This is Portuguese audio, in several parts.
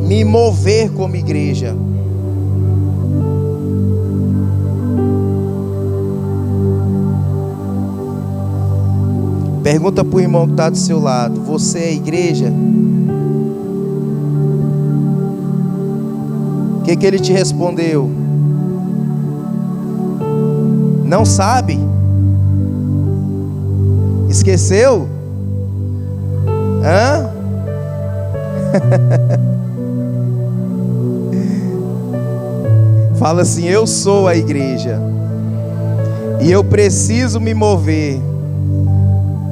me mover como igreja. Pergunta para o irmão que está do seu lado: você é igreja? O que ele te respondeu? Não sabe? Esqueceu? Hã? Fala assim: eu sou a igreja e eu preciso me mover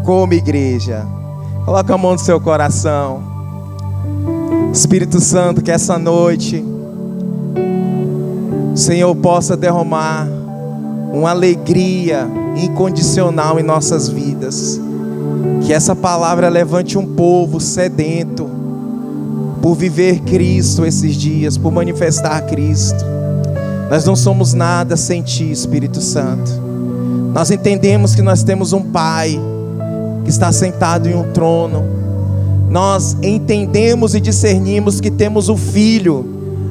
como igreja. Coloca a mão no seu coração. Espírito Santo, que essa noite o Senhor possa derramar uma alegria incondicional em nossas vidas. Que essa palavra levante um povo sedento por viver Cristo esses dias, por manifestar Cristo. Nós não somos nada sem Ti, Espírito Santo. Nós entendemos que nós temos um Pai que está sentado em um trono. Nós entendemos e discernimos que temos o Filho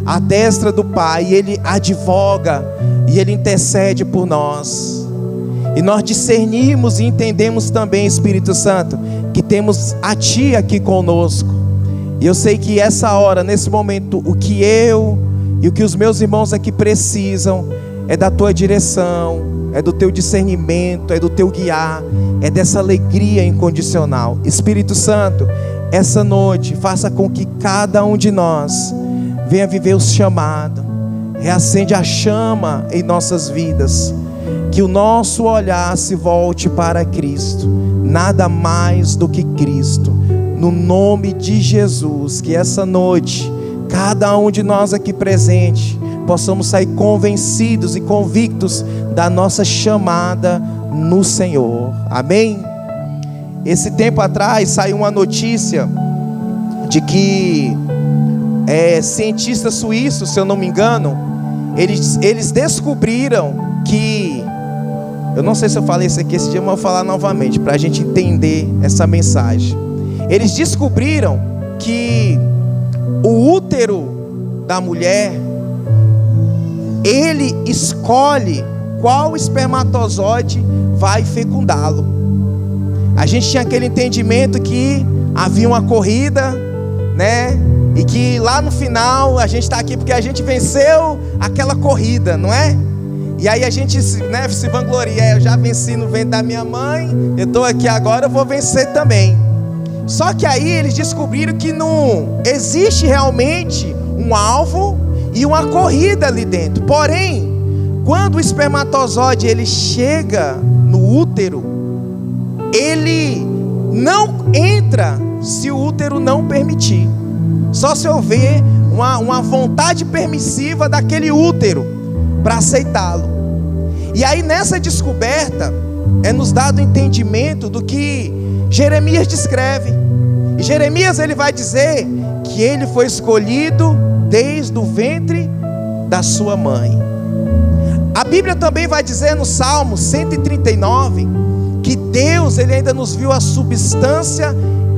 à destra do Pai, e Ele advoga e Ele intercede por nós. E nós discernimos e entendemos também, Espírito Santo, que temos a Ti aqui conosco. E eu sei que essa hora, nesse momento, o que eu e o que os meus irmãos aqui precisam é da Tua direção, é do Teu discernimento, é do Teu guiar, é dessa alegria incondicional. Espírito Santo, essa noite faça com que cada um de nós venha viver o chamado. Reacende a chama em nossas vidas, que o nosso olhar se volte para Cristo, nada mais do que Cristo. No nome de Jesus, que essa noite cada um de nós aqui presente possamos sair convencidos e convictos da nossa chamada no Senhor. Amém? Esse tempo atrás saiu uma notícia de que cientistas suíços, se eu não me engano, eles descobriram que, eu não sei se eu falei isso aqui esse dia, mas eu vou falar novamente para a gente entender essa mensagem. Eles descobriram que o útero da mulher, ele escolhe qual espermatozoide vai fecundá-lo. A gente tinha aquele entendimento que havia uma corrida, né? E que lá no final a gente está aqui porque a gente venceu aquela corrida, não é? E aí a gente, né, se vangloria: eu já venci no ventre da minha mãe, eu estou aqui agora, eu vou vencer também. Só que aí eles descobriram que não existe realmente um alvo e uma corrida ali dentro. Porém, quando o espermatozoide ele chega no útero, ele não entra se o útero não permitir. Só se houver uma vontade permissiva daquele útero para aceitá-lo. E aí nessa descoberta é nos dado o entendimento do que Jeremias descreve. E Jeremias ele vai dizer que ele foi escolhido desde o ventre da sua mãe. A Bíblia também vai dizer no Salmo 139 que Deus ele ainda nos viu a substância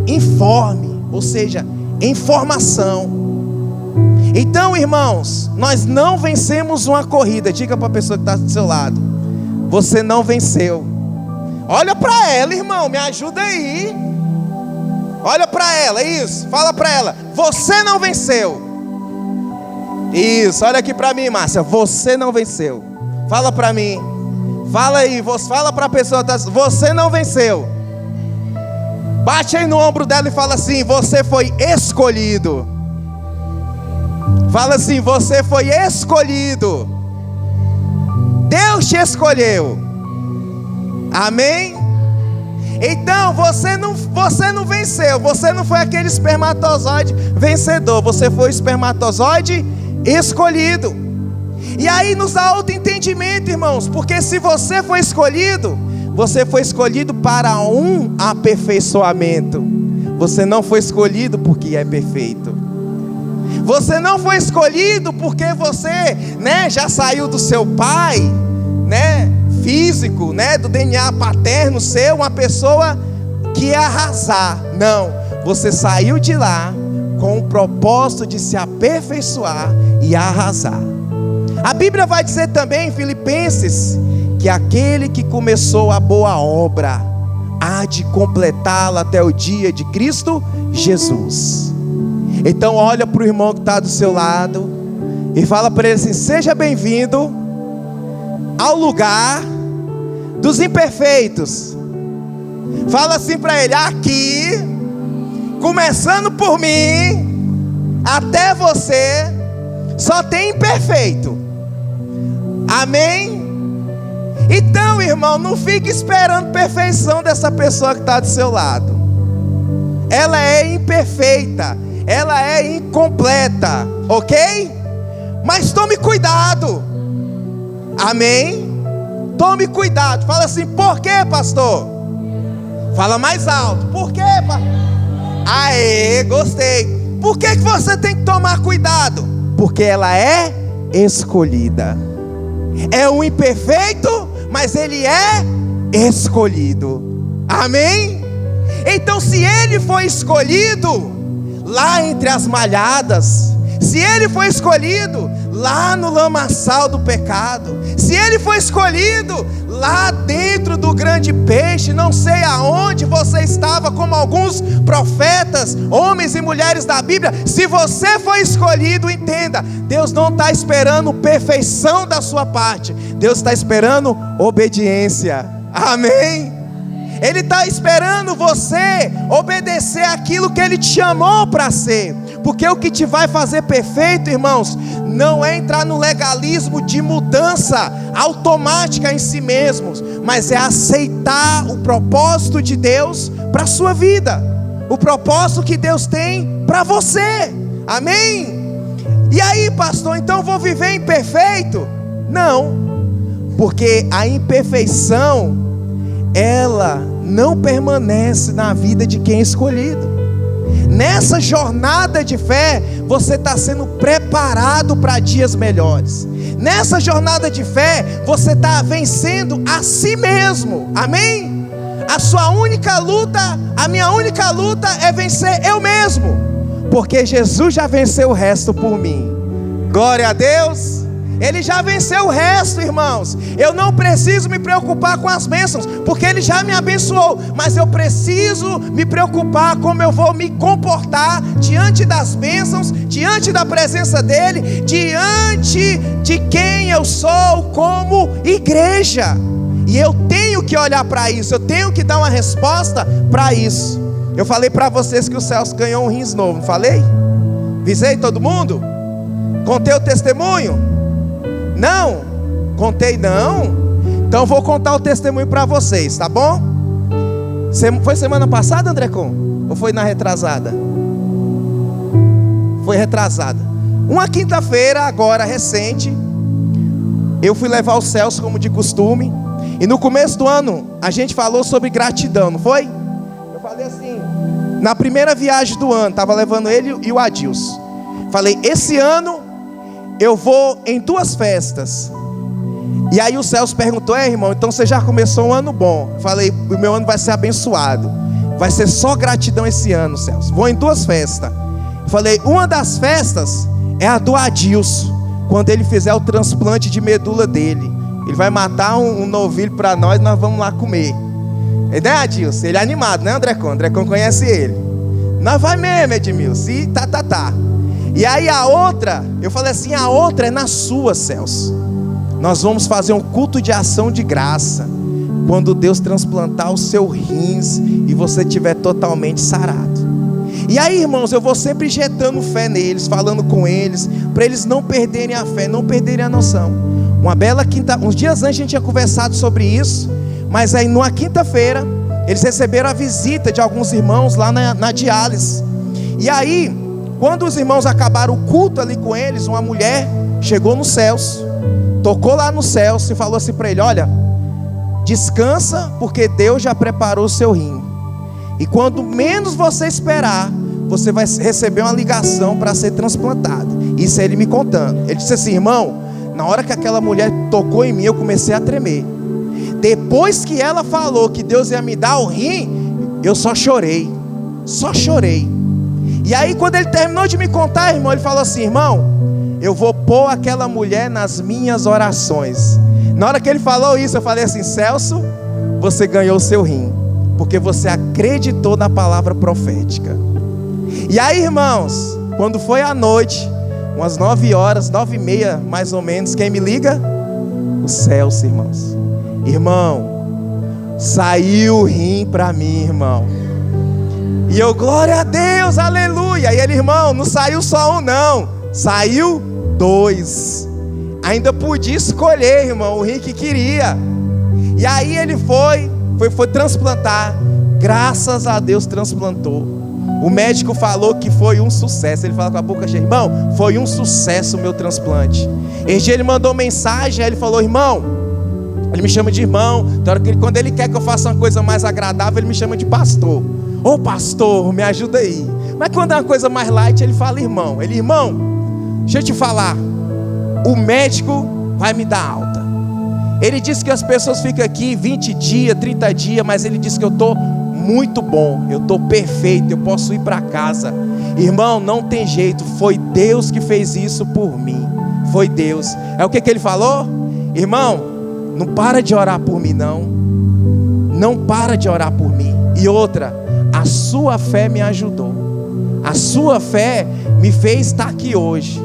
informe, ou seja, em formação. Então, irmãos, nós não vencemos uma corrida. Diga para a pessoa que está do seu lado: você não venceu. Olha para ela, irmão, me ajuda aí. Olha para ela, isso. Fala para ela: você não venceu. Isso, olha aqui para mim, Márcia: você não venceu. Fala para mim. Fala aí, fala para a pessoa: você não venceu. Bate aí no ombro dela e fala assim: você foi escolhido. Fala assim: você foi escolhido. Deus te escolheu. Amém? Então você não venceu. Você não foi aquele espermatozoide vencedor. Você foi o espermatozoide escolhido. E aí nos dá outro entendimento, irmãos. Porque se você foi escolhido para um aperfeiçoamento. Você não foi escolhido porque é perfeito. Você não foi escolhido porque você, né, já saiu do seu pai, né, físico, né, do DNA paterno, ser uma pessoa que ia arrasar. Não, você saiu de lá com o propósito de se aperfeiçoar e arrasar. A Bíblia vai dizer também em Filipenses que aquele que começou a boa obra há de completá-la até o dia de Cristo Jesus. Então olha para o irmão que está do seu lado e fala para ele assim: seja bem-vindo ao lugar dos imperfeitos. Fala assim para ele: aqui, começando por mim até você, só tem imperfeito. Amém? Então, irmão, não fique esperando perfeição dessa pessoa que está do seu lado. Ela é imperfeita, ela é incompleta, ok? Mas tome cuidado. Amém? Tome cuidado. Fala assim: por quê, pastor? Fala mais alto. Por quê, pastor? Aê, gostei. Por que você tem que tomar cuidado? Porque ela é escolhida. É um imperfeito, mas ele é escolhido. Amém? Então, se ele foi escolhido lá entre as malhadas, se ele foi escolhido lá no lamaçal do pecado, se ele foi escolhido lá dentro do grande peixe, não sei aonde você estava, como alguns profetas, homens e mulheres da Bíblia, se você foi escolhido, entenda, Deus não está esperando perfeição da sua parte, Deus está esperando obediência. Amém? Ele está esperando você obedecer aquilo que Ele te chamou para ser. Porque o que te vai fazer perfeito, irmãos, não é entrar no legalismo de mudança automática em si mesmos, mas é aceitar o propósito de Deus para a sua vida, o propósito que Deus tem para você. Amém? E aí, pastor, então eu vou viver imperfeito? Não, porque a imperfeição, ela não permanece na vida de quem é escolhido. Nessa jornada de fé, você está sendo preparado para dias melhores. Nessa jornada de fé, você está vencendo a si mesmo. Amém? A sua única luta, a minha única luta é vencer eu mesmo, porque Jesus já venceu o resto por mim. Glória a Deus. Ele já venceu o resto, irmãos. Eu não preciso me preocupar com as bênçãos, porque Ele já me abençoou. Mas eu preciso me preocupar como eu vou me comportar diante das bênçãos, diante da presença dEle, diante de quem eu sou como igreja. E eu tenho que olhar para isso, eu tenho que dar uma resposta para isso. Eu falei para vocês que o Celso ganhou um rins novo, não falei? Visei todo mundo? Contei o testemunho? Não? Contei não? Então vou contar o testemunho para vocês, tá bom? Foi semana passada, Andrecon? Ou foi na retrasada? Foi retrasada. Uma quinta-feira, agora recente, eu fui levar o Celso como de costume. E no começo do ano, a gente falou sobre gratidão, não foi? Eu falei assim, na primeira viagem do ano, estava levando ele e o Adilson. Falei, esse ano eu vou em 2 festas. E aí o Celso perguntou, irmão, então você já começou um ano bom? Eu falei, o meu ano vai ser abençoado. Vai ser só gratidão esse ano, Celso. Vou em 2 festas. Eu falei, uma das festas é a do Adilson, quando ele fizer o transplante de medula dele. Ele vai matar um novilho para nós vamos lá comer. Né, Adilson? Ele é animado, né, Andrecon? Andrecon conhece ele. Nós vai mesmo, Edmilson. E tá. E aí a outra, eu falei assim, a outra é na sua, Celso. Nós vamos fazer um culto de ação de graça, quando Deus transplantar o seu rins e você estiver totalmente sarado. E aí, irmãos, eu vou sempre injetando fé neles, falando com eles, para eles não perderem a fé, não perderem a noção. Uma bela quinta, uns dias antes a gente tinha conversado sobre isso, mas aí numa quinta-feira, eles receberam a visita de alguns irmãos lá na diálise. E aí, quando os irmãos acabaram o culto ali com eles, uma mulher chegou no Celso, tocou lá no Celso e falou assim para ele, olha, descansa, porque Deus já preparou o seu rim. E quando menos você esperar, você vai receber uma ligação para ser transplantado. Isso é ele me contando. Ele disse assim, irmão, na hora que aquela mulher tocou em mim, eu comecei a tremer. Depois que ela falou que Deus ia me dar o rim, eu só chorei. E aí quando ele terminou de me contar, irmão, ele falou assim: irmão, eu vou pôr aquela mulher nas minhas orações. Na hora que ele falou isso, eu falei assim: Celso, você ganhou o seu rim, porque você acreditou na palavra profética. E aí, irmãos, quando foi à noite, umas 9 horas, 9h30 mais ou menos, quem me liga? O Celso, irmãos. Irmão, saiu o rim pra mim, irmão. E eu, glória a Deus, aleluia. E ele: irmão, não saiu só um não, saiu 2. Ainda podia escolher, irmão, o rim que queria. E aí ele foi transplantar. Graças a Deus transplantou. O médico falou que foi um sucesso. Ele fala com a boca cheia: irmão, foi um sucesso o meu transplante. Esse dia ele mandou mensagem, aí ele falou: irmão, ele me chama de irmão. Quando ele quer que eu faça uma coisa mais agradável, ele me chama de pastor. Ô pastor, me ajuda aí. Mas quando é uma coisa mais light, ele fala irmão. Ele: irmão, deixa eu te falar, o médico vai me dar alta. Ele disse que as pessoas ficam aqui 20 dias, 30 dias, mas ele disse que eu estou muito bom, eu estou perfeito, eu posso ir para casa. Irmão, não tem jeito, foi Deus que fez isso por mim. Foi Deus. É o que ele falou? Irmão, não para de orar por mim não. Não para de orar por mim. E outra, a sua fé me ajudou. A sua fé me fez estar aqui hoje.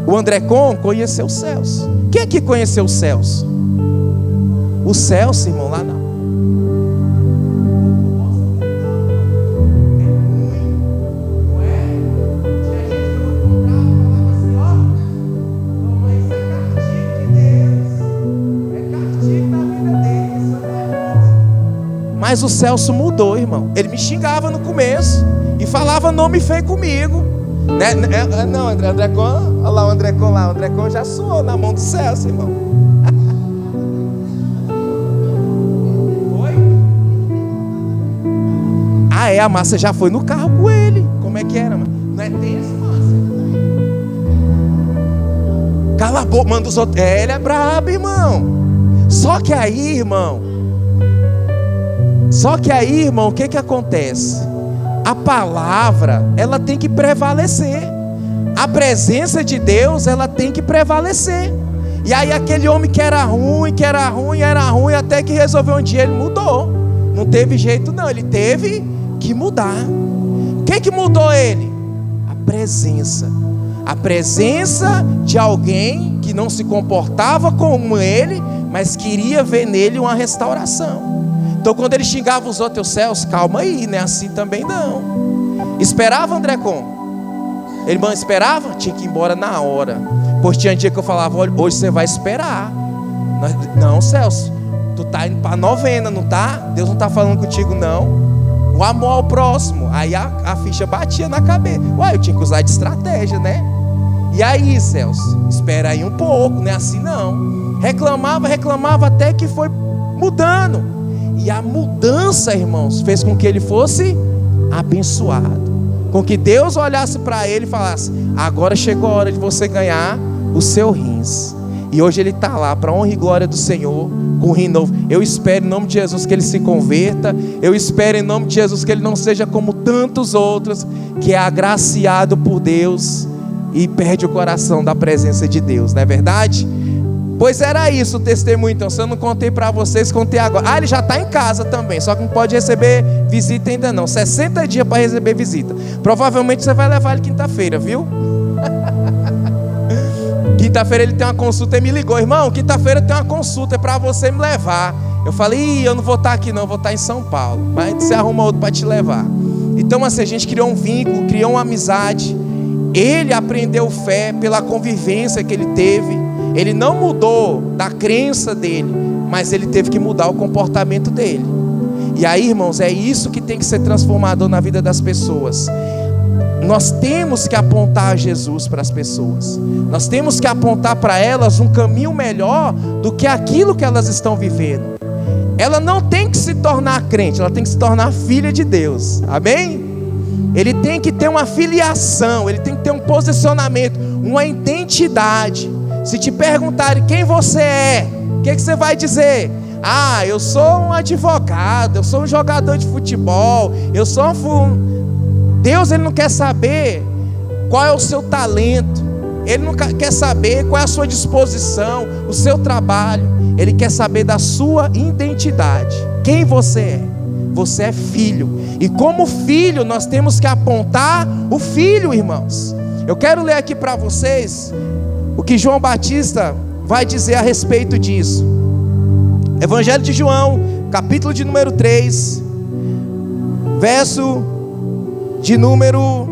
O Andrecon conheceu o Celso. Quem aqui conheceu o Celso? O Celso, irmão, lá não. Mas o Celso mudou, irmão. Ele me xingava no começo e falava nome feio comigo, né? Não, Andrecon, olha lá o Andrecon lá. O Andrecon já suou na mão do Celso, irmão. Oi? Ah, a Márcia já foi no carro com ele. Como é que era, mano? Não é tenso, Márcia? Cala a boca, manda os outros. Ele é brabo, irmão. Só que aí, irmão, o que acontece? A palavra, ela tem que prevalecer. A presença de Deus, ela tem que prevalecer. E aí aquele homem que era ruim, até que resolveu um dia, ele mudou. Não teve jeito não, ele teve que mudar. O que mudou ele? A presença. A presença de alguém que não se comportava como ele, mas queria ver nele uma restauração. Então quando ele xingava os outros: Celso, calma aí, não é assim também não. Esperava, Andrecon? Ele não esperava? Tinha que ir embora na hora. Pois tinha dia que eu falava: hoje você vai esperar. Não, Celso, tu tá indo para novena, não tá? Deus não tá falando contigo não. O amor ao próximo. Aí a ficha batia na cabeça. Uai, eu tinha que usar de estratégia, né? E aí, Celso, espera aí um pouco, não é assim não. Reclamava até que foi mudando. E a mudança, irmãos, fez com que ele fosse abençoado. Com que Deus olhasse para ele e falasse: agora chegou a hora de você ganhar o seu rins. E hoje ele está lá, para a honra e glória do Senhor, com um rim novo. Eu espero em nome de Jesus que ele se converta. Eu espero em nome de Jesus que ele não seja como tantos outros, que é agraciado por Deus e perde o coração da presença de Deus. Não é verdade? Pois era isso o testemunho. Então, se eu não contei para vocês, contei agora. Ah, ele já está em casa também, só que não pode receber visita ainda não. 60 dias para receber visita. Provavelmente você vai levar ele quinta-feira, viu? Quinta-feira ele tem uma consulta e me ligou: irmão, quinta-feira tem uma consulta, é para você me levar. Eu falei: eu não vou estar aqui não, eu vou estar em São Paulo. Mas você arruma outro para te levar. Então assim, a gente criou um vínculo, criou uma amizade. Ele aprendeu fé pela convivência que ele teve. Ele não mudou da crença dele, mas ele teve que mudar o comportamento dele. E aí, irmãos, é isso que tem que ser transformador na vida das pessoas. Nós temos que apontar Jesus para as pessoas. Nós temos que apontar para elas um caminho melhor do que aquilo que elas estão vivendo. Ela não tem que se tornar crente, ela tem que se tornar filha de Deus. Amém? Ele tem que ter uma filiação, ele tem que ter um posicionamento, uma identidade. Se te perguntarem quem você é, o que você vai dizer? Ah, eu sou um advogado, eu sou um jogador de futebol, eu sou um... Deus, Ele não quer saber qual é o seu talento, Ele não quer saber qual é a sua disposição, o seu trabalho. Ele quer saber da sua identidade. Quem você é? Você é filho. E como filho, nós temos que apontar o filho, irmãos. Eu quero ler aqui para vocês o que João Batista vai dizer a respeito disso. Evangelho de João, capítulo de número 3, verso de número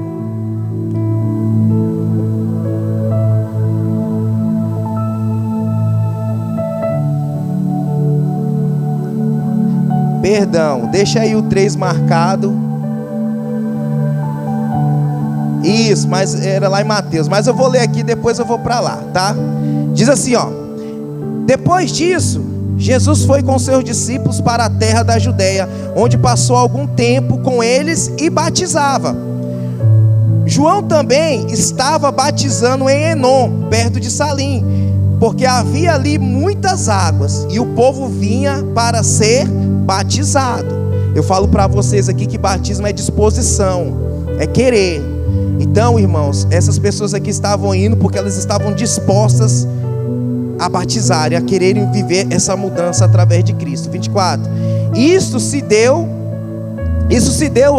'Deixa aí o 3 marcado. Isso, mas era lá em Mateus. Mas eu vou ler aqui, depois eu vou para lá, tá? Diz assim, ó: depois disso, Jesus foi com seus discípulos para a terra da Judeia, onde passou algum tempo com eles e batizava. João também estava batizando em Enom, perto de Salim, porque havia ali muitas águas, e o povo vinha para ser batizado. Eu falo para vocês aqui que batismo é disposição, é querer. Então, irmãos, essas pessoas aqui estavam indo porque elas estavam dispostas a batizarem, a quererem viver essa mudança através de Cristo. 24. Isso se deu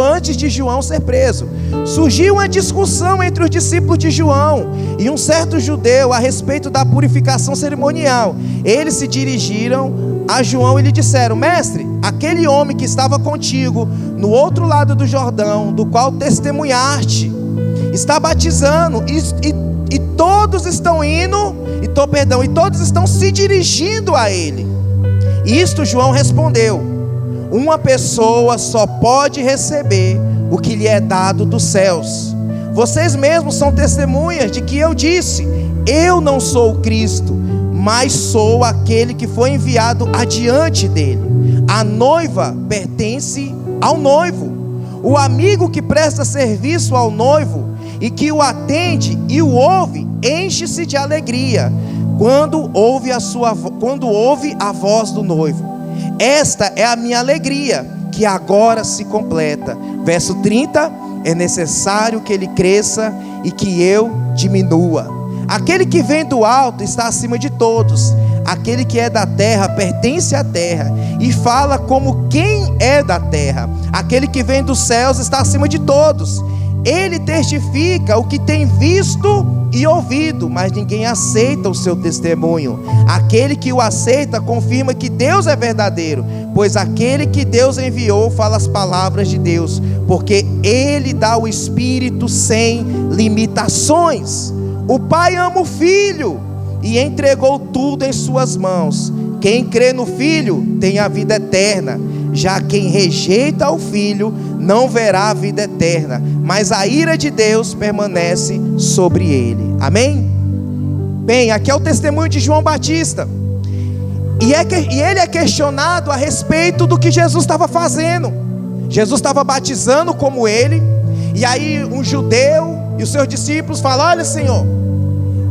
antes de João ser preso. Surgiu uma discussão entre os discípulos de João e um certo judeu a respeito da purificação cerimonial. Eles se dirigiram a João e lhe disseram: mestre, aquele homem que estava contigo no outro lado do Jordão, do qual testemunhaste, está batizando e todos estão indo, e todos estão se dirigindo a ele. Isto João respondeu: uma pessoa só pode receber o que lhe é dado dos céus. Vocês mesmos são testemunhas de que eu disse: eu não sou o Cristo, mas sou aquele que foi enviado adiante dele. A noiva pertence ao noivo. O amigo que presta serviço ao noivo e que o atende e o ouve, enche-se de alegria quando ouve a voz do noivo. Esta é a minha alegria, que agora se completa. Verso 30, é necessário que ele cresça e que eu diminua. Aquele que vem do alto está acima de todos. Aquele que é da terra pertence à terra e fala como quem é da terra. Aquele que vem dos céus está acima de todos. Ele testifica o que tem visto e ouvido, mas ninguém aceita o seu testemunho. Aquele que o aceita confirma que Deus é verdadeiro, pois aquele que Deus enviou fala as palavras de Deus, porque ele dá o Espírito sem limitações. O Pai ama o Filho e entregou tudo em suas mãos. Quem crê no Filho tem a vida eterna. Já quem rejeita o Filho não verá a vida eterna, mas a ira de Deus permanece sobre ele. Amém? Bem, aqui é o testemunho de João Batista. E ele é questionado a respeito do que Jesus estava fazendo. Jesus estava batizando como ele. E aí um judeu e os seus discípulos falam: olha, Senhor,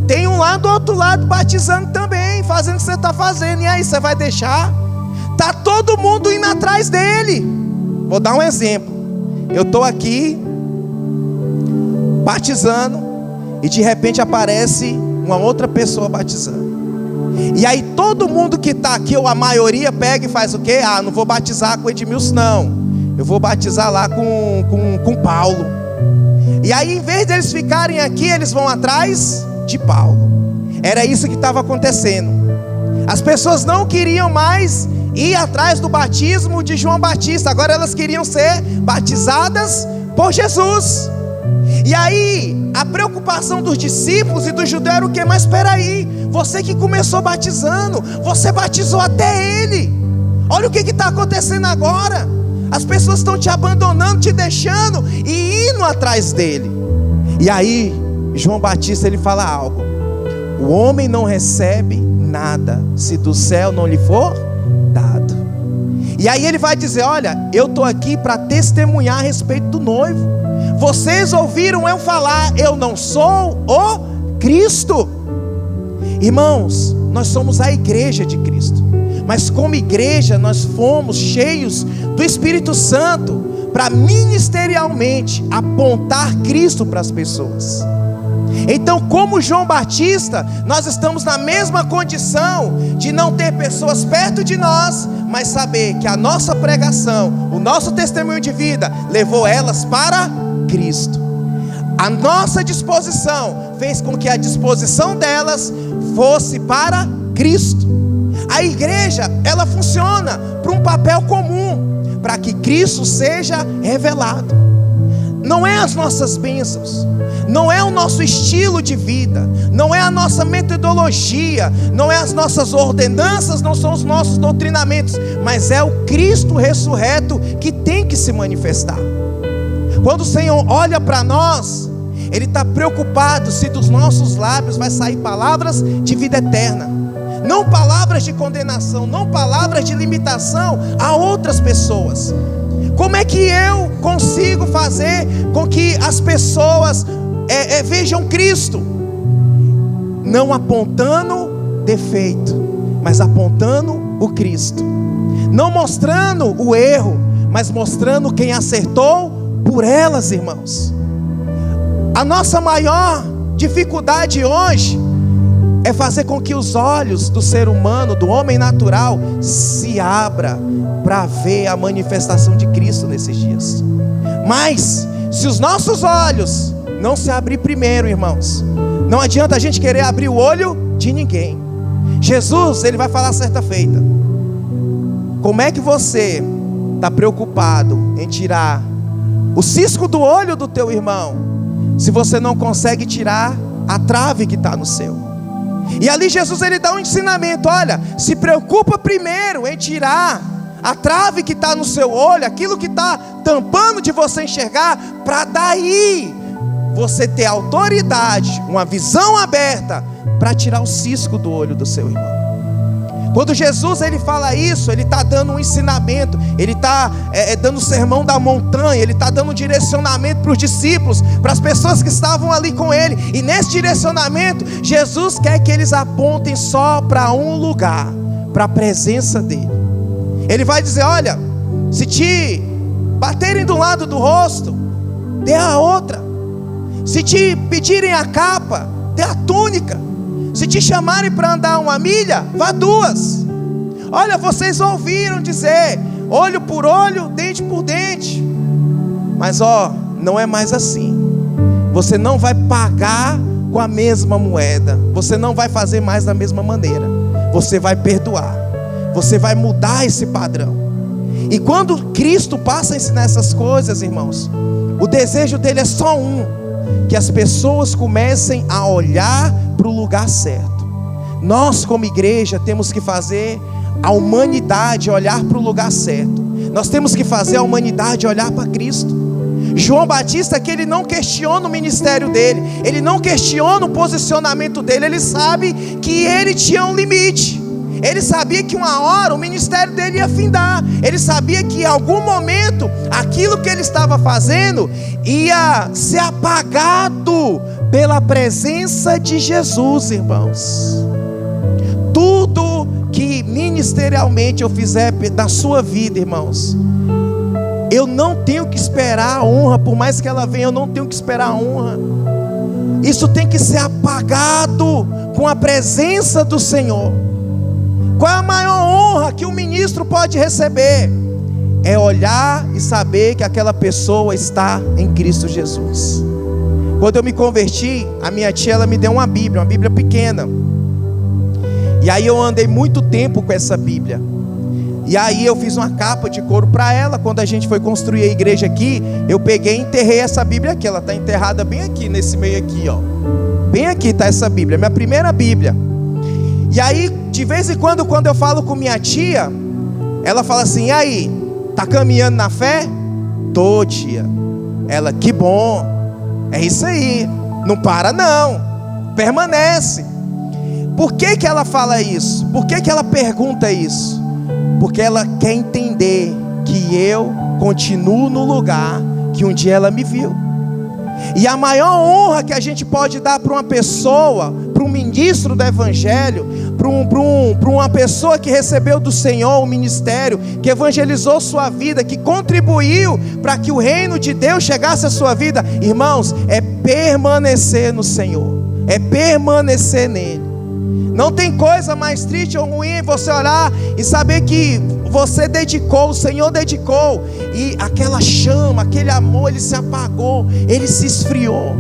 tem um lá do outro lado batizando também, fazendo o que você está fazendo. E aí, você vai deixar? Está todo mundo indo atrás dele. Vou dar um exemplo. Eu estou aqui batizando e de repente aparece uma outra pessoa batizando. E aí todo mundo que está aqui, ou a maioria, pega e faz o quê? Ah, não vou batizar com Edmilson não, eu vou batizar lá com Paulo. E aí, em vez deles ficarem aqui, eles vão atrás de Paulo. Era isso que estava acontecendo. As pessoas não queriam mais ir atrás do batismo de João Batista. Agora elas queriam ser batizadas por Jesus. E aí a preocupação dos discípulos e do judeu era o que? Mas espera aí, você que começou batizando, você batizou até ele. Olha o que está acontecendo agora. As pessoas estão te abandonando, te deixando e indo atrás dele. E aí João Batista, ele fala algo: o homem não recebe nada se do céu não lhe for dado. E aí ele vai dizer: olha, eu estou aqui para testemunhar a respeito do noivo. Vocês ouviram eu falar: eu não sou o Cristo. Irmãos, nós somos a igreja de Cristo. mas como igreja nós fomos cheios do Espírito Santo para ministerialmente apontar Cristo para as pessoas. Então, como João Batista, nós estamos na mesma condição de não ter pessoas perto de nós, mas saber que a nossa pregação, o nosso testemunho de vida, levou elas para Cristo. A nossa disposição fez com que a disposição delas fosse para Cristo. A igreja, ela funciona para um papel comum, para que Cristo seja revelado. Não é as nossas bênçãos, não é o nosso estilo de vida, não é a nossa metodologia, não é as nossas ordenanças, não são os nossos doutrinamentos, mas é o Cristo ressurreto que tem que se manifestar. Quando o Senhor olha para nós, Ele está preocupado se dos nossos lábios vai sair palavras de vida eterna, não palavras de condenação, não palavras de limitação a outras pessoas. Como é que eu consigo fazer com que as pessoas vejam Cristo? Não apontando defeito, mas apontando o Cristo. Não mostrando o erro, mas mostrando quem acertou por elas, irmãos. A nossa maior dificuldade hoje é fazer com que os olhos do ser humano, do homem natural, se abra para ver a manifestação de Cristo nesses dias. Mas se os nossos olhos não se abrir primeiro, irmãos, não adianta a gente querer abrir o olho de ninguém. Jesus, Ele vai falar certa feita: como é que você está preocupado em tirar o cisco do olho do teu irmão, se você não consegue tirar a trave que está no seu? E ali Jesus, Ele dá um ensinamento: olha, se preocupa primeiro em tirar a trave que está no seu olho, aquilo que está tampando de você enxergar, para daí você ter autoridade, uma visão aberta, para tirar o cisco do olho do seu irmão. Quando Jesus, Ele fala isso, Ele está dando um ensinamento, Ele está dando o sermão da montanha, Ele está dando um direcionamento para os discípulos, para as pessoas que estavam ali com Ele. E nesse direcionamento, Jesus quer que eles apontem só para um lugar, para a presença dEle. Ele vai dizer: olha, se te baterem do lado do rosto, dê a outra. Se te pedirem a capa, dê a túnica. Se te chamarem para andar 1 milha, vá 2. Olha, vocês ouviram dizer olho por olho, dente por dente. Mas não é mais assim. Você não vai pagar com a mesma moeda. Você não vai fazer mais da mesma maneira. Você vai perdoar. Você vai mudar esse padrão. E quando Cristo passa a ensinar essas coisas, irmãos, o desejo dele é só um: que as pessoas comecem a olhar para o lugar certo. Nós, como igreja, temos que fazer a humanidade olhar para o lugar certo. Nós temos que fazer a humanidade olhar para Cristo. João Batista, que ele não questiona o ministério dele, ele não questiona o posicionamento dele, ele sabe que ele tinha um limite. Ele sabia que uma hora o ministério dele ia findar. Ele sabia que em algum momento aquilo que ele estava fazendo ia ser apagado pela presença de Jesus, irmãos. Tudo que ministerialmente eu fizer da sua vida, irmãos, eu não tenho que esperar a honra. Por mais que ela venha, eu não tenho que esperar a honra. Isso tem que ser apagado com a presença do Senhor. Qual é a maior honra que um ministro pode receber? É olhar e saber que aquela pessoa está em Cristo Jesus. Quando eu me converti, a minha tia, ela me deu uma Bíblia pequena. E aí eu andei muito tempo com essa Bíblia. E aí eu fiz uma capa de couro para ela. Quando a gente foi construir a igreja aqui, eu peguei e enterrei essa Bíblia aqui. Ela está enterrada bem aqui, nesse meio aqui, ó. Bem aqui está essa Bíblia, minha primeira Bíblia. E aí, de vez em quando eu falo com minha tia, ela fala assim: e aí, tá caminhando na fé? Tô, tia. Ela: que bom, é isso aí, não para não, permanece. Por que que ela fala isso? Por que que ela pergunta isso? Porque ela quer entender que eu continuo no lugar que um dia ela me viu. E a maior honra que a gente pode dar para uma pessoa, para um ministro do Evangelho, para uma pessoa que recebeu do Senhor um ministério, que evangelizou sua vida, que contribuiu para que o reino de Deus chegasse à sua vida, irmãos, é permanecer no Senhor, é permanecer nele. Não tem coisa mais triste ou ruim você olhar e saber que você dedicou, o Senhor dedicou, e aquela chama, aquele amor, ele se apagou, ele se esfriou.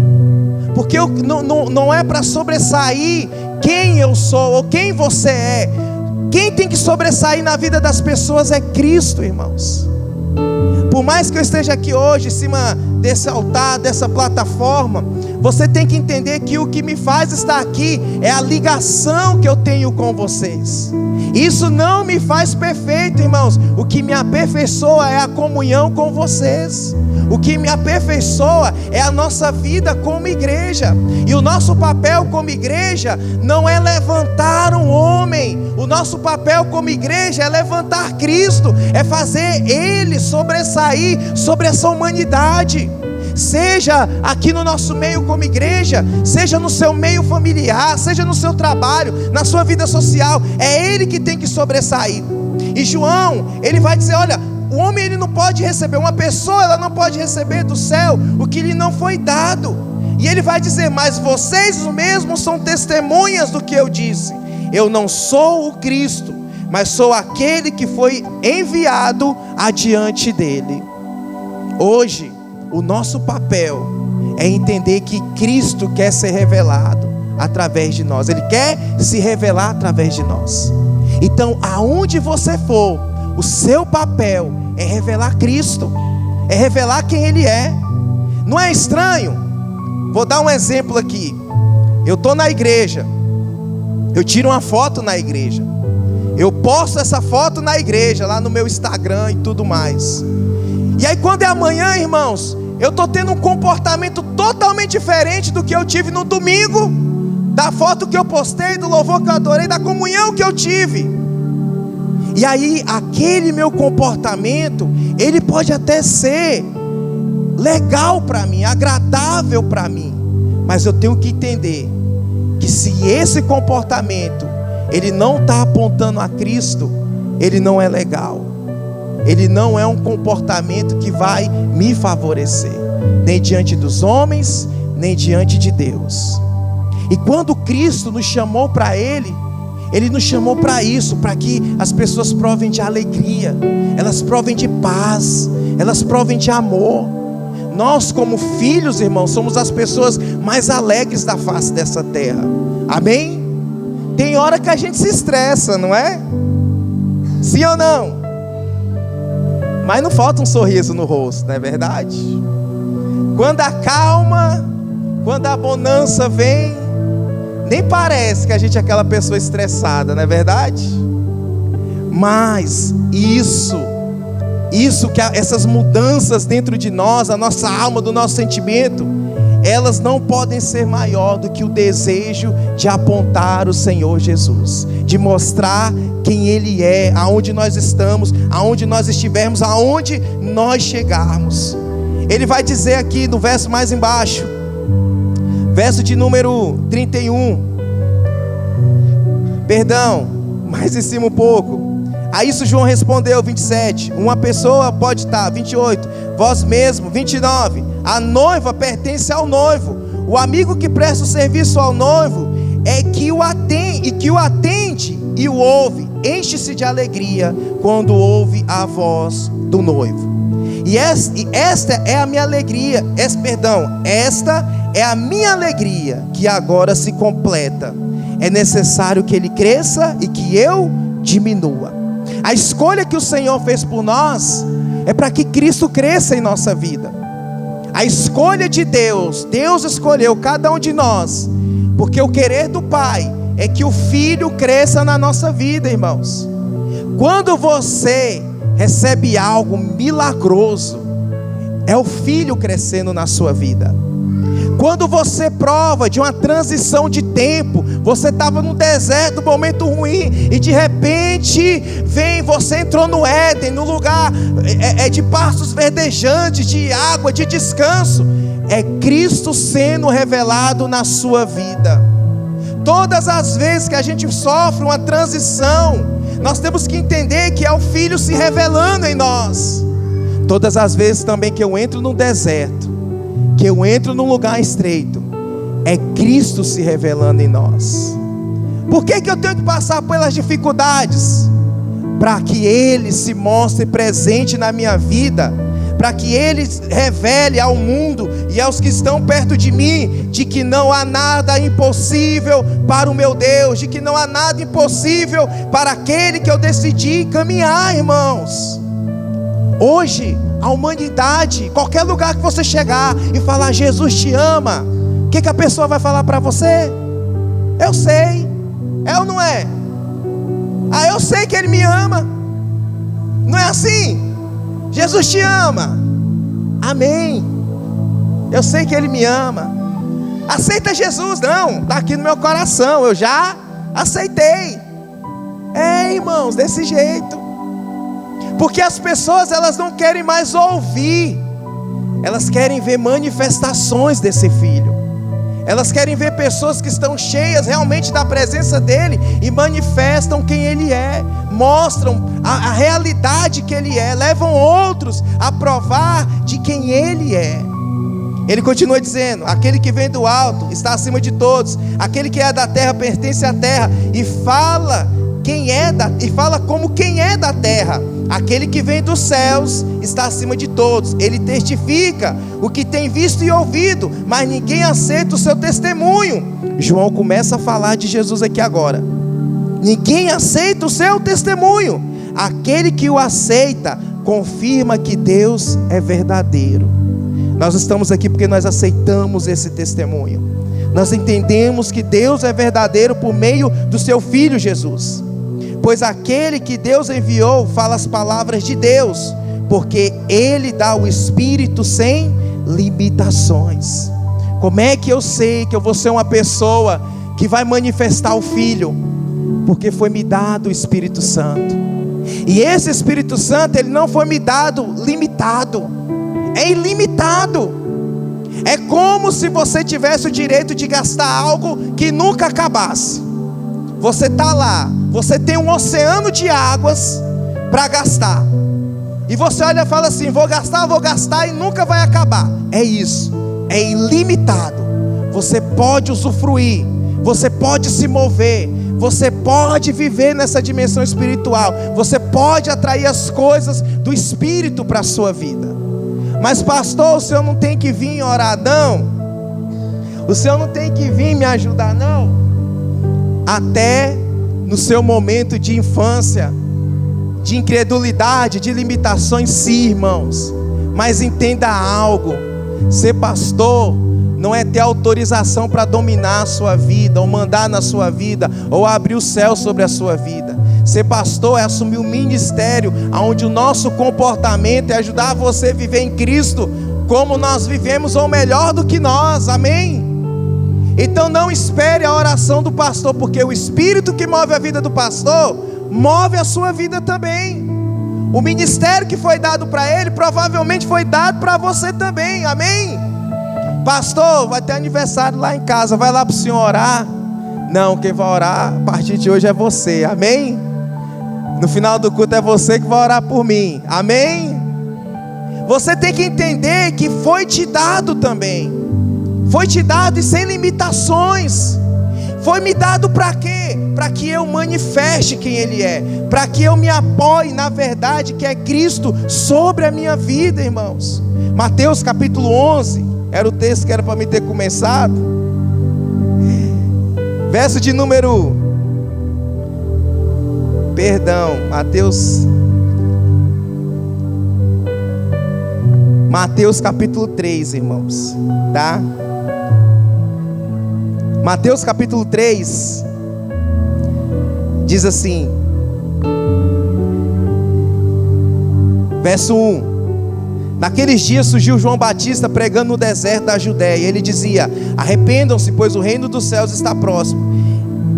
Porque não é para sobressair quem eu sou ou quem você é. Quem tem que sobressair na vida das pessoas é Cristo, irmãos. Por mais que eu esteja aqui hoje, em cima desse altar, dessa plataforma, você tem que entender que o que me faz estar aqui é a ligação que eu tenho com vocês. Isso não me faz perfeito, irmãos. O que me aperfeiçoa é a comunhão com vocês. O que me aperfeiçoa é a nossa vida como igreja. E o nosso papel como igreja não é levantar um homem. O nosso papel como igreja é levantar Cristo, é fazer Ele sobressair sobre essa humanidade. Seja aqui no nosso meio como igreja, seja no seu meio familiar, seja no seu trabalho, na sua vida social, é Ele que tem que sobressair. E João, ele vai dizer, olha, o homem ele não pode receber, uma pessoa ela não pode receber do céu o que lhe não foi dado. E ele vai dizer, mas vocês mesmos são testemunhas do que eu disse. Eu não sou o Cristo, mas sou aquele que foi enviado adiante dele. Hoje, o nosso papel é entender que Cristo quer ser revelado através de nós. Ele quer se revelar através de nós. Então, aonde você for, o seu papel é revelar Cristo, é revelar quem Ele é. Não é estranho? Vou dar um exemplo aqui. Eu estou na igreja, eu tiro uma foto na igreja, eu posto essa foto na igreja, lá no meu Instagram e tudo mais. E aí quando é amanhã, irmãos, eu estou tendo um comportamento totalmente diferente do que eu tive no domingo, da foto que eu postei, do louvor que eu adorei, da comunhão que eu tive. E aí aquele meu comportamento, ele pode até ser legal para mim, agradável para mim, mas eu tenho que entender que se esse comportamento ele não está apontando a Cristo, ele não é legal. Ele não é um comportamento que vai me favorecer, nem diante dos homens, nem diante de Deus. E quando Cristo nos chamou para Ele, Ele nos chamou para isso, para que as pessoas provem de alegria, elas provem de paz, elas provem de amor. Nós como filhos, irmãos, somos as pessoas mais alegres da face dessa terra. Amém? Tem hora que a gente se estressa, não é? Sim ou não? Mas não falta um sorriso no rosto, não é verdade? Quando a calma, quando a bonança vem, nem parece que a gente é aquela pessoa estressada, não é verdade? Mas essas mudanças dentro de nós, a nossa alma, do nosso sentimento, elas não podem ser maior do que o desejo de apontar o Senhor Jesus, de mostrar quem Ele é, aonde nós estamos, aonde nós estivermos, aonde nós chegarmos. Ele vai dizer aqui no verso mais embaixo, verso de número 31, perdão, mais em cima um pouco. A isso João respondeu, 27, uma pessoa pode estar, 28, vós mesmo, 29, a noiva pertence ao noivo, o amigo que presta o serviço ao noivo é que o atende e o ouve, enche-se de alegria quando ouve a voz do noivo. E esta é a minha alegria, esta é a minha alegria que agora se completa. É necessário que ele cresça e que eu diminua. A escolha que o Senhor fez por nós é para que Cristo cresça em nossa vida. A escolha de Deus escolheu cada um de nós, porque o querer do Pai é que o Filho cresça na nossa vida, irmãos. Quando você recebe algo milagroso, é o Filho crescendo na sua vida. Quando você prova de uma transição de tempo, você estava no deserto, um momento ruim, e de repente você entrou no Éden, no lugar de pastos verdejantes, de água, de descanso. É Cristo sendo revelado na sua vida. Todas as vezes que a gente sofre uma transição, nós temos que entender que é o Filho se revelando em nós. Todas as vezes também que eu entro no deserto, que eu entro num lugar estreito, é Cristo se revelando em nós. Por que eu tenho que passar pelas dificuldades? Para que Ele se mostre presente na minha vida, para que Ele revele ao mundo e aos que estão perto de mim, de que não há nada impossível para o meu Deus, de que não há nada impossível para aquele que eu decidi caminhar, irmãos. Hoje, a humanidade, qualquer lugar que você chegar e falar, Jesus te ama, o que a pessoa vai falar para você? Eu sei, é ou não é? Ah, eu sei que Ele me ama. Não é assim? Jesus te ama. Amém. Eu sei que Ele me ama. Aceita Jesus? Não, está aqui no meu coração, eu já aceitei. É, irmãos, desse jeito. Porque as pessoas, elas não querem mais ouvir, elas querem ver manifestações desse Filho. Elas querem ver pessoas que estão cheias realmente da presença dEle e manifestam quem Ele é, mostram a realidade que Ele é, levam outros a provar de quem Ele é. Ele continua dizendo, aquele que vem do alto está acima de todos, aquele que é da terra pertence à terra, e fala como quem é da terra. Aquele que vem dos céus está acima de todos. Ele testifica o que tem visto e ouvido, mas ninguém aceita o seu testemunho. João começa a falar de Jesus aqui agora. Ninguém aceita o seu testemunho. Aquele que o aceita confirma que Deus é verdadeiro. Nós estamos aqui porque nós aceitamos esse testemunho. Nós entendemos que Deus é verdadeiro por meio do seu Filho Jesus. Pois aquele que Deus enviou fala as palavras de Deus, porque Ele dá o Espírito sem limitações. Como é que eu sei que eu vou ser uma pessoa que vai manifestar o Filho? Porque foi me dado o Espírito Santo. E esse Espírito Santo, ele não foi me dado limitado, é ilimitado. É como se você tivesse o direito de gastar algo que nunca acabasse. Você está lá, você tem um oceano de águas para gastar, e você olha e fala assim, vou gastar e nunca vai acabar. É isso, é ilimitado. Você pode usufruir, você pode se mover, você pode viver nessa dimensão espiritual, você pode atrair as coisas do Espírito para a sua vida. Mas pastor, o senhor não tem que vir orar não? O senhor não tem que vir me ajudar não? Até no seu momento de infância, de incredulidade, de limitações, sim, irmãos. Mas entenda algo: ser pastor não é ter autorização para dominar a sua vida, ou mandar na sua vida, ou abrir o céu sobre a sua vida. Ser pastor é assumir um ministério onde o nosso comportamento é ajudar você a viver em Cristo como nós vivemos, ou melhor do que nós. Amém? Então não espere a oração do pastor, porque o Espírito que move a vida do pastor move a sua vida também. O ministério que foi dado para ele provavelmente foi dado para você também. Amém? Pastor, vai ter aniversário lá em casa, vai lá para o senhor orar? Não, quem vai orar a partir de hoje é você. Amém? No final do culto é você que vai orar por mim. Amém? Você tem que entender que foi te dado também. Foi te dado e sem limitações. Foi me dado para quê? Para que eu manifeste quem Ele é, para que eu me apoie na verdade que é Cristo sobre a minha vida, irmãos. Mateus capítulo 11, era o texto que era para mim ter começado. Verso de número... Mateus capítulo 3, irmãos, tá? Mateus capítulo 3 diz assim, verso 1: Naqueles dias surgiu João Batista pregando no deserto da Judéia. Ele dizia: arrependam-se, pois o reino dos céus está próximo.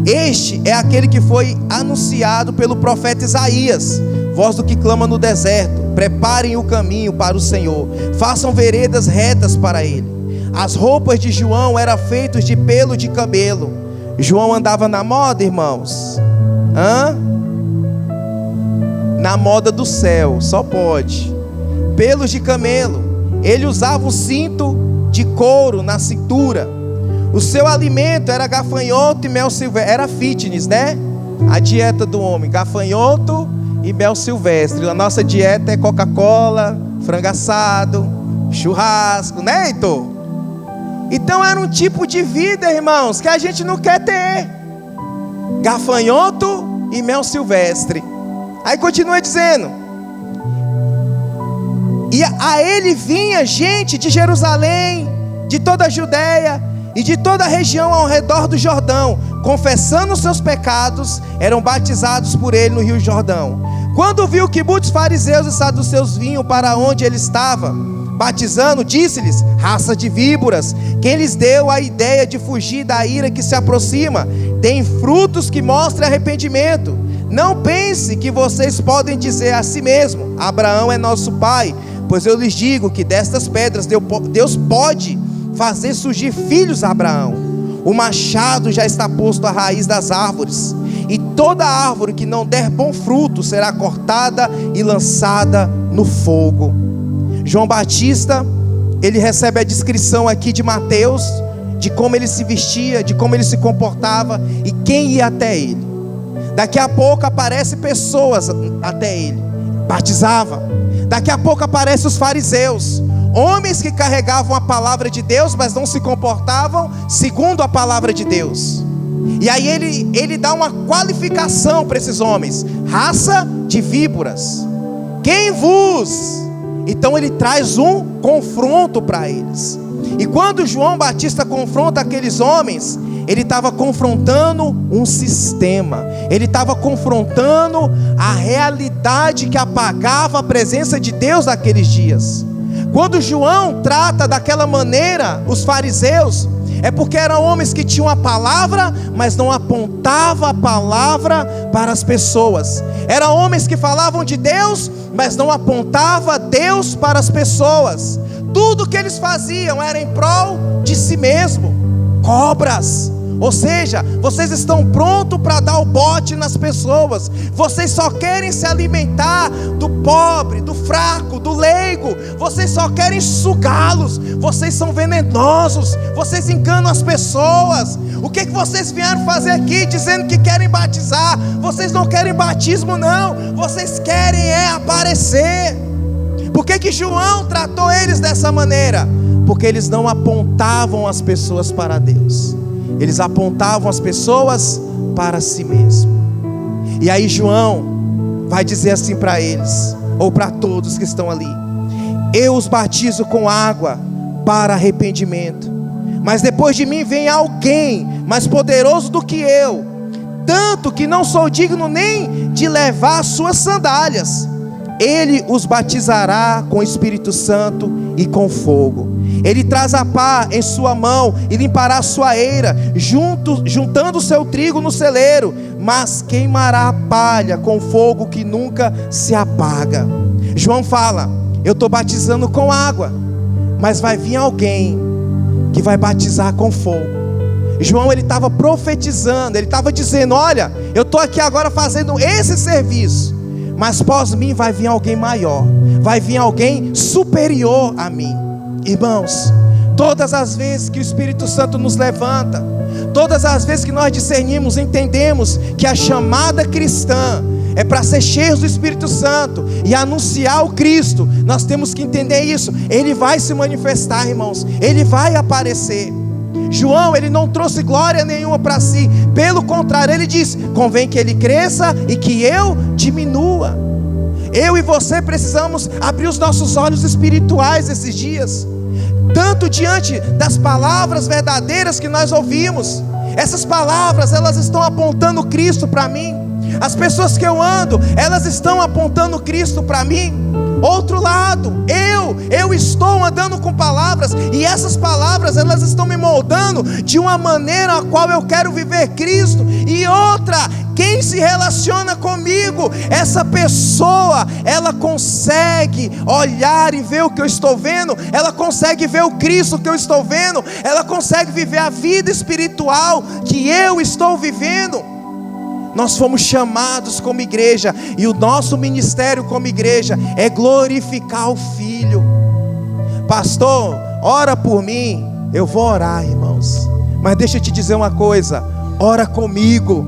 Este é aquele que foi anunciado pelo profeta Isaías: voz do que clama no deserto, preparem o caminho para o Senhor, façam veredas retas para Ele. As roupas de João eram feitas de pelo de camelo. João andava na moda, irmãos? Na moda do céu, só pode. Pelos de camelo. Ele usava um cinto de couro na cintura. O seu alimento era gafanhoto e mel silvestre. Era fitness, né? A dieta do homem, gafanhoto e mel silvestre. A nossa dieta é Coca-Cola, frango assado, churrasco, né, Heitor? Então era um tipo de vida, irmãos, que a gente não quer ter. Gafanhoto e mel silvestre. Aí continua dizendo: e a ele vinha gente de Jerusalém, de toda a Judéia e de toda a região ao redor do Jordão, confessando os seus pecados, eram batizados por ele no rio Jordão. Quando viu que muitos fariseus e saduceus vinham para onde ele estava batizando, disse-lhes: raça de víboras, quem lhes deu a ideia de fugir da ira que se aproxima? Deem frutos que mostrem arrependimento. Não pense que vocês podem dizer a si mesmo: Abraão é nosso pai, pois eu lhes digo que destas pedras Deus pode fazer surgir filhos a Abraão. O machado já está posto à raiz das árvores, e toda árvore que não der bom fruto será cortada e lançada no fogo. João Batista, ele recebe a descrição aqui de Mateus, de como ele se vestia, de como ele se comportava e quem ia até ele. Daqui a pouco aparecem pessoas até ele, batizava. Daqui a pouco aparecem os fariseus, homens que carregavam a palavra de Deus, mas não se comportavam segundo a palavra de Deus. E aí ele dá uma qualificação para esses homens: raça de víboras, quem vos... Então ele traz um confronto para eles. E quando João Batista confronta aqueles homens, ele estava confrontando um sistema, ele estava confrontando a realidade que apagava a presença de Deus naqueles dias. Quando João trata daquela maneira os fariseus, é porque eram homens que tinham a palavra, mas não apontavam a palavra para as pessoas. Eram homens que falavam de Deus, mas não apontavam Deus para as pessoas. Tudo que eles faziam era em prol de si mesmo. Cobras. Ou seja, vocês estão prontos para dar o bote nas pessoas. Vocês só querem se alimentar do pobre, do fraco, do leigo. Vocês só querem sugá-los. Vocês são venenosos. Vocês enganam as pessoas. O que vocês vieram fazer aqui dizendo que querem batizar? Vocês não querem batismo, não. Vocês querem aparecer. Por que João tratou eles dessa maneira? Porque eles não apontavam as pessoas para Deus. Eles apontavam as pessoas para si mesmo. E aí João vai dizer assim para eles, ou para todos que estão ali: eu os batizo com água para arrependimento, mas depois de mim vem alguém mais poderoso do que eu, tanto que não sou digno nem de levar as suas sandálias. Ele os batizará com o Espírito Santo e com fogo. Ele traz a pá em sua mão e limpará a sua eira, juntando o seu trigo no celeiro, mas queimará a palha com fogo que nunca se apaga. João fala: eu estou batizando com água, mas vai vir alguém que vai batizar com fogo. João, ele estava profetizando, ele estava dizendo: olha, eu estou aqui agora fazendo esse serviço, mas após mim vai vir alguém maior, vai vir alguém superior a mim. Irmãos, todas as vezes que o Espírito Santo nos levanta, todas as vezes que nós discernimos, entendemos que a chamada cristã é para ser cheios do Espírito Santo e anunciar o Cristo, nós temos que entender isso. Ele vai se manifestar, irmãos, ele vai aparecer. João, ele não trouxe glória nenhuma para si, pelo contrário, ele disse: convém que ele cresça e que eu diminua. Eu e você precisamos abrir os nossos olhos espirituais esses dias, tanto diante das palavras verdadeiras que nós ouvimos. Essas palavras, elas estão apontando Cristo para mim. As pessoas que eu ando, elas estão apontando Cristo para mim. Outro lado, eu estou andando com palavras, e essas palavras, elas estão me moldando de uma maneira a qual eu quero viver Cristo. E outra, quem se relaciona comigo, essa pessoa, ela consegue olhar e ver o que eu estou vendo, ela consegue ver o Cristo que eu estou vendo, ela consegue viver a vida espiritual que eu estou vivendo. Nós fomos chamados como igreja, e o nosso ministério como igreja é glorificar o Filho. Pastor, ora por mim. Eu vou orar, irmãos, mas deixa eu te dizer uma coisa: ora comigo,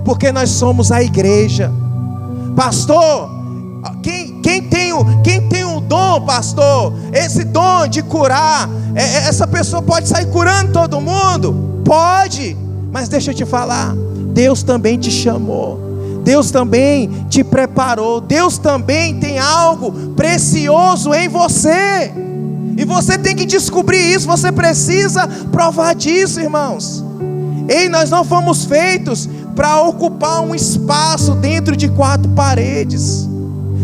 porque nós somos a igreja. Pastor, quem tem o dom, pastor, esse dom de curar, essa pessoa pode sair curando todo mundo? Pode. Mas deixa eu te falar, Deus também te chamou, Deus também te preparou, Deus também tem algo precioso em você, e você tem que descobrir isso, você precisa provar disso, irmãos. Ei, nós não fomos feitos para ocupar um espaço dentro de 4 paredes.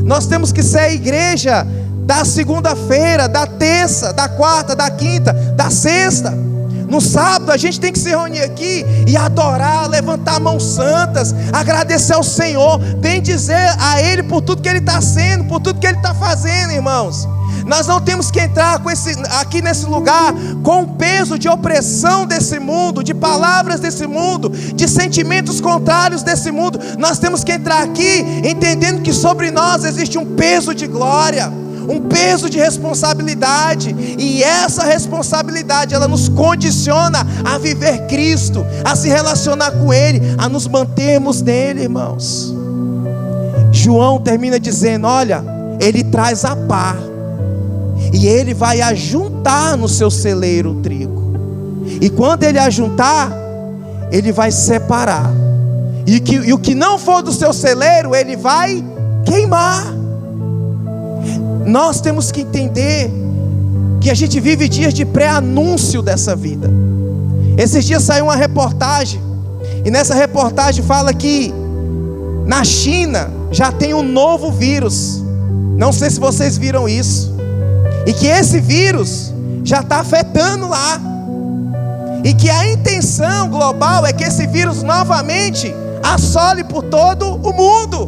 Nós temos que ser a igreja da segunda-feira, da terça, da quarta, da quinta, da sexta. No sábado a gente tem que se reunir aqui e adorar, levantar mãos santas, agradecer ao Senhor, bem dizer a Ele por tudo que Ele está sendo, por tudo que Ele está fazendo, irmãos. Nós não temos que entrar aqui nesse lugar com o peso de opressão desse mundo, de palavras desse mundo, de sentimentos contrários desse mundo. Nós temos que entrar aqui entendendo que sobre nós existe um peso de glória, um peso de responsabilidade, e essa responsabilidade, ela nos condiciona a viver Cristo, a se relacionar com Ele, a nos mantermos nele, irmãos. João termina dizendo: olha, Ele traz a pá, e Ele vai ajuntar no seu celeiro o trigo, e quando Ele ajuntar, Ele vai separar, e o que não for do seu celeiro, Ele vai queimar. Nós temos que entender que a gente vive dias de pré-anúncio dessa vida. Esses dias saiu uma reportagem, e nessa reportagem fala que na China já tem um novo vírus. Não sei se vocês viram isso. E que esse vírus já está afetando lá. E que a intenção global é que esse vírus novamente assole por todo o mundo,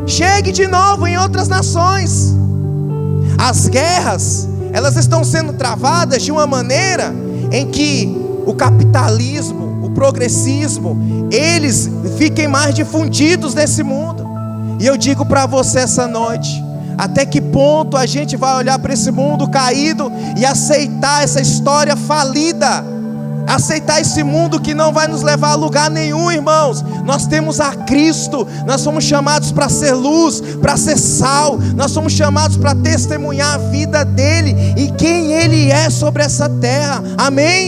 chegue de novo em outras nações. As guerras, elas estão sendo travadas de uma maneira em que o capitalismo, o progressismo, eles fiquem mais difundidos nesse mundo. E eu digo para você essa noite: até que ponto a gente vai olhar para esse mundo caído e aceitar essa história falida? Aceitar esse mundo que não vai nos levar a lugar nenhum, irmãos. Nós temos a Cristo, nós somos chamados para ser luz, para ser sal, nós somos chamados para testemunhar a vida dele e quem ele é sobre essa terra. Amém?